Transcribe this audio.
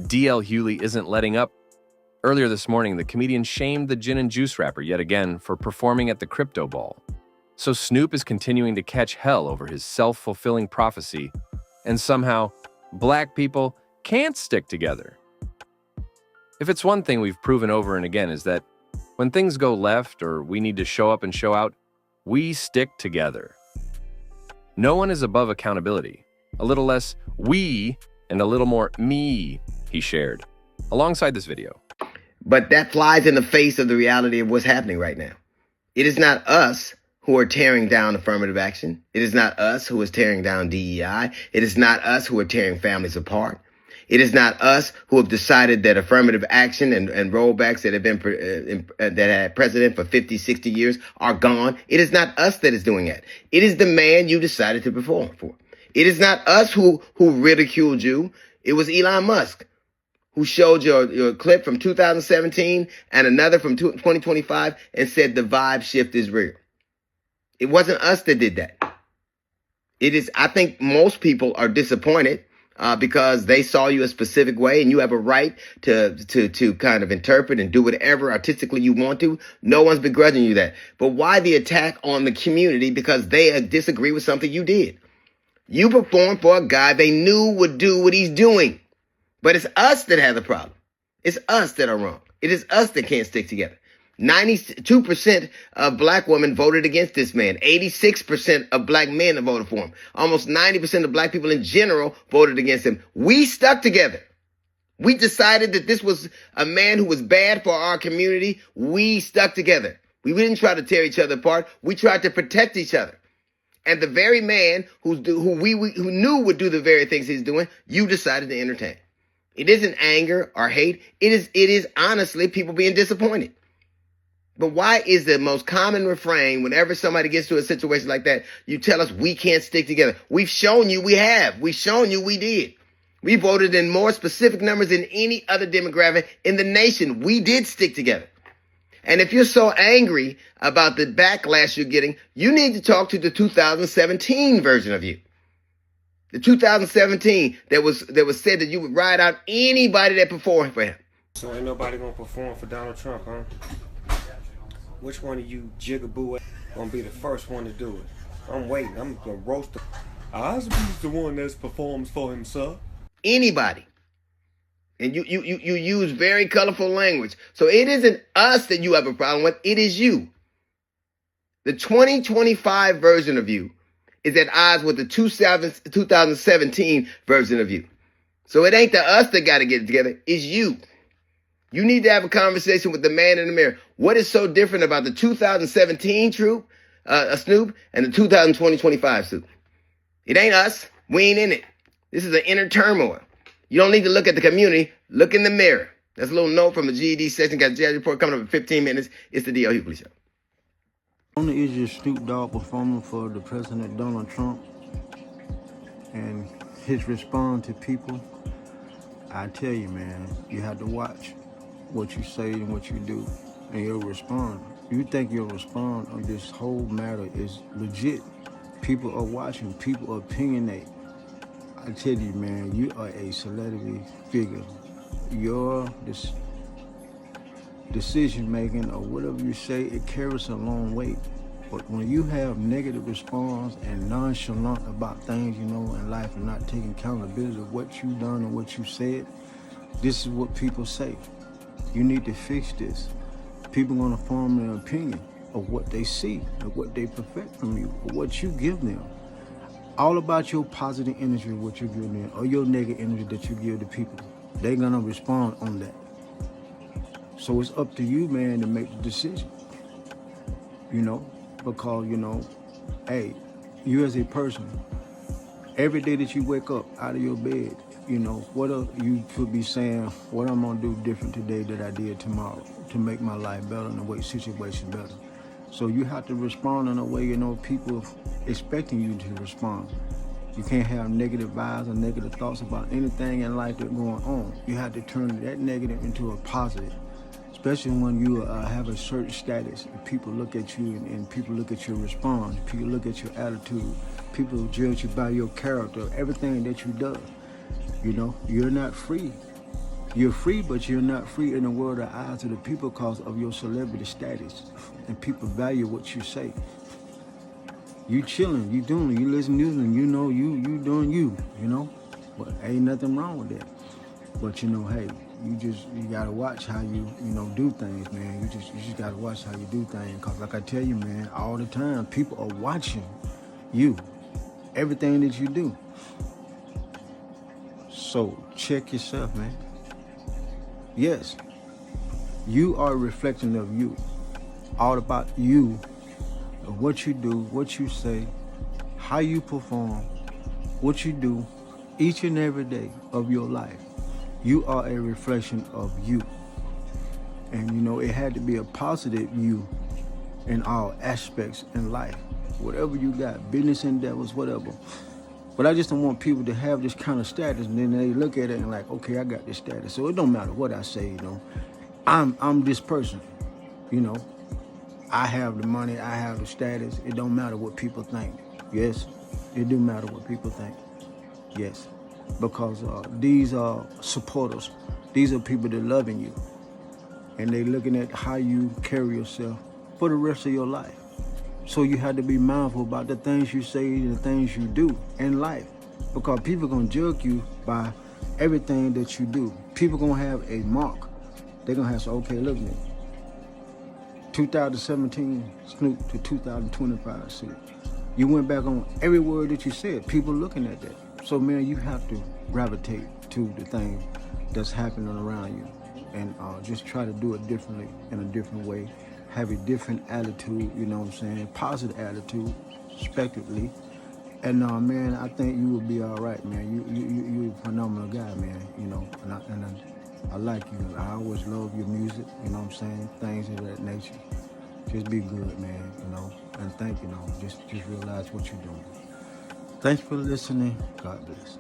DL Hughley isn't letting up. Earlier this morning, the comedian shamed the gin and juice rapper yet again for performing at the crypto ball. So Snoop is continuing to catch hell over his self-fulfilling prophecy, and somehow, black people can't stick together. If it's one thing we've proven over and again is that when things go left or we need to show up and show out, we stick together. No one is above accountability. A little less we and a little more me, he shared, alongside this video. But that flies in the face of the reality of what's happening right now. It is not us who are tearing down affirmative action. It is not us who is tearing down DEI. It is not us who are tearing families apart. It is not us who have decided that affirmative action and rollbacks that have been that had precedent for 50, 60 years are gone. It is not us that is doing that. It is the man you decided to perform for. It is not us who ridiculed you. It was Elon Musk who showed your clip from 2017 and another from 2025 and said the vibe shift is real. It wasn't us that did that. It is. I think most people are disappointed because they saw you a specific way, and you have a right to kind of interpret and do whatever artistically you want to. No one's begrudging you that. But why the attack on the community because they disagree with something you did? You performed for a guy they knew would do what he's doing. But it's us that have the problem. It's us that are wrong. It is us that can't stick together. 92% of black women voted against this man. 86% of black men voted for him. Almost 90% of black people in general voted against him. We stuck together. We decided that this was a man who was bad for our community. We stuck together. We didn't try to tear each other apart. We tried to protect each other. And the very man who knew would do the very things he's doing, you decided to entertain. It isn't anger or hate. It is honestly people being disappointed. But why is the most common refrain whenever somebody gets to a situation like that, you tell us we can't stick together? We've shown you we have. We've shown you we did. We voted in more specific numbers than any other demographic in the nation. We did stick together. And if you're so angry about the backlash you're getting, you need to talk to the 2017 version of you. The 2017 that was said that you would ride out anybody that performed for him. So ain't nobody gonna perform for Donald Trump, huh? Which one of you jigaboo gonna be the first one to do it? I'm waiting. I'm gonna roast the Osby's the one that performs for himself. Anybody. And you use very colorful language. So it isn't us that you have a problem with. It is you. The 2025 version of you is at odds with the 2017 version of you. So it ain't the us that got to get it together. It's you. You need to have a conversation with the man in the mirror. What is so different about the 2017 Snoop and the 2025 Snoop? It ain't us. We ain't in it. This is an inner turmoil. You don't need to look at the community. Look in the mirror. That's a little note from the GED session. Got a JAS report coming up in 15 minutes. It's the DL Hughley Show. On the issue of Snoop Dogg performing for the President Donald Trump and his response to people, I tell you, man, you have to watch what you say and what you do, and you'll respond. You think you'll respond on this whole matter is legit. People are watching. People opinionate. I tell you, man, you are a celebrity figure. Your decision making or whatever you say, it carries a long weight. But when you have negative response and nonchalant about things, you know, in life and not taking accountability of what you done and what you said, this is what people say. You need to fix this. People are gonna form their opinion of what they see, of what they perfect from you, of what you give them. All about your positive energy, what you give them, or your negative energy that you give to people. They're gonna respond on that. So it's up to you, man, to make the decision. You know, because, you know, hey, you as a person, every day that you wake up out of your bed, you know, what you could be saying, what I'm gonna do different today that I did tomorrow to make my life better and the situation better. So you have to respond in a way, you know, people expecting you to respond. You can't have negative vibes or negative thoughts about anything in life that's going on. You have to turn that negative into a positive, especially when you have a certain status. And people look at you and people look at your response. People look at your attitude. People judge you by your character, everything that you do. You know, you're not free You're free, but you're not free in the world of eyes of the people because of your celebrity status. And people value what you say. You chilling, you doing, you listen to music, you know, you doing you know. But ain't nothing wrong with that. But you know, hey, you gotta watch how you do things, man. You just gotta watch how you do things. Cause like I tell you, man, all the time, people are watching you, everything that you do. So check yourself, man. Yes, you are a reflection of you. All about you, of what you do, what you say, how you perform, what you do each and every day of your life. You are a reflection of you. And you know, it had to be a positive you in all aspects in life. Whatever you got, business endeavors, whatever. But I just don't want people to have this kind of status and then they look at it and like, okay, I got this status. So it don't matter what I say, you know. I'm this person, you know. I have the money, I have the status. It don't matter what people think. Yes, it do matter what people think. Yes, because these are supporters. These are people that loving you. And they looking at how you carry yourself for the rest of your life. So you have to be mindful about the things you say and the things you do in life. Because people gonna judge you by everything that you do. People gonna have a mark. They're gonna have to say, okay, look at me. 2017 Snoop to 2025 Snoop. You went back on every word that you said. People looking at that. So man, you have to gravitate to the things that's happening around you. And just try to do it differently, in a different way. Have a different attitude, you know what I'm saying? Positive attitude, respectively. And man, I think you will be all right, man. You're a phenomenal guy, man. You know, and I like you. I always love your music, you know what I'm saying? Things of that nature. Just be good, man, you know. And just realize what you're doing. Thanks for listening. God bless.